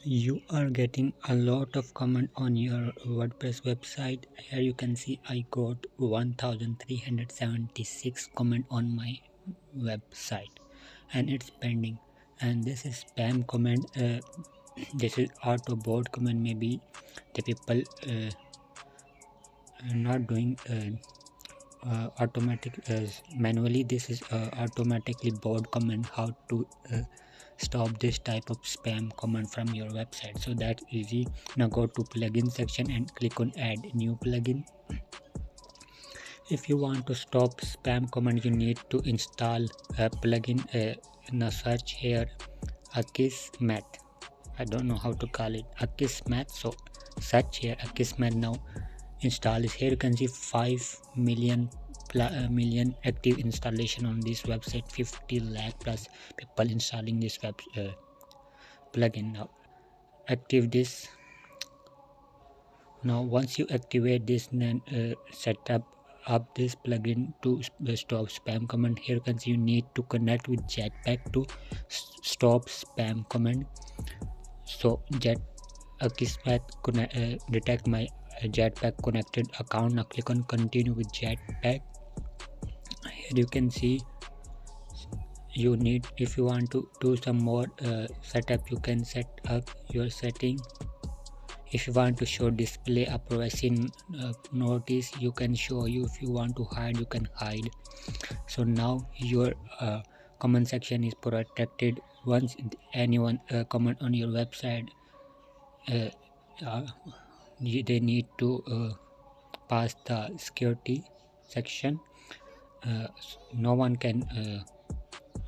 You are getting a lot of comment on your WordPress website. Here you can see I got 1376 comment on my website and it's pending, and this is spam comment. This is auto board comment. Maybe the people not doing automatic manually. This is automatically board comment. How to stop this type of spam comment from your website? So that's easy. Now go to plugin section and click on add new plugin. If you want to stop spam comment, you need to install a plugin. Now search here Akismet. I don't know how to call it, Akismet. So search here Akismet. Now install is here. You can see 5 million million active installation on this website. 50 lakh plus people installing this plugin. Now active this. Now once you activate this, then set up this plugin to stop spam comment. Here you can see you need to connect with Jetpack to stop spam comment. So Akismet detect my Jetpack connected account. Now click on continue with Jetpack. Here you can see you need, if you want to do some more setup, you can set up your setting. If you want to show display a privacy notice, you can show. You if you want to hide, you can hide. So now your comment section is protected. Once anyone comment on your website, they need to pass the security section. No one can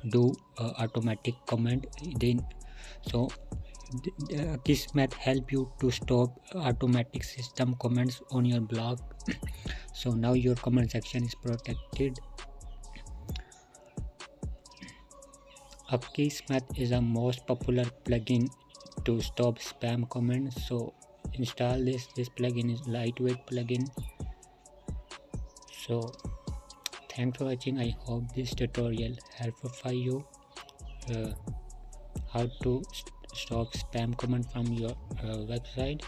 do automatic comment. Then so this method help you to stop automatic system comments on your blog. So now your comment section is protected. Akismet is a most popular plugin to stop spam comments. So install this plugin is lightweight plugin. So thanks for watching. I hope this tutorial helpful for you. How to stop spam comment from your website.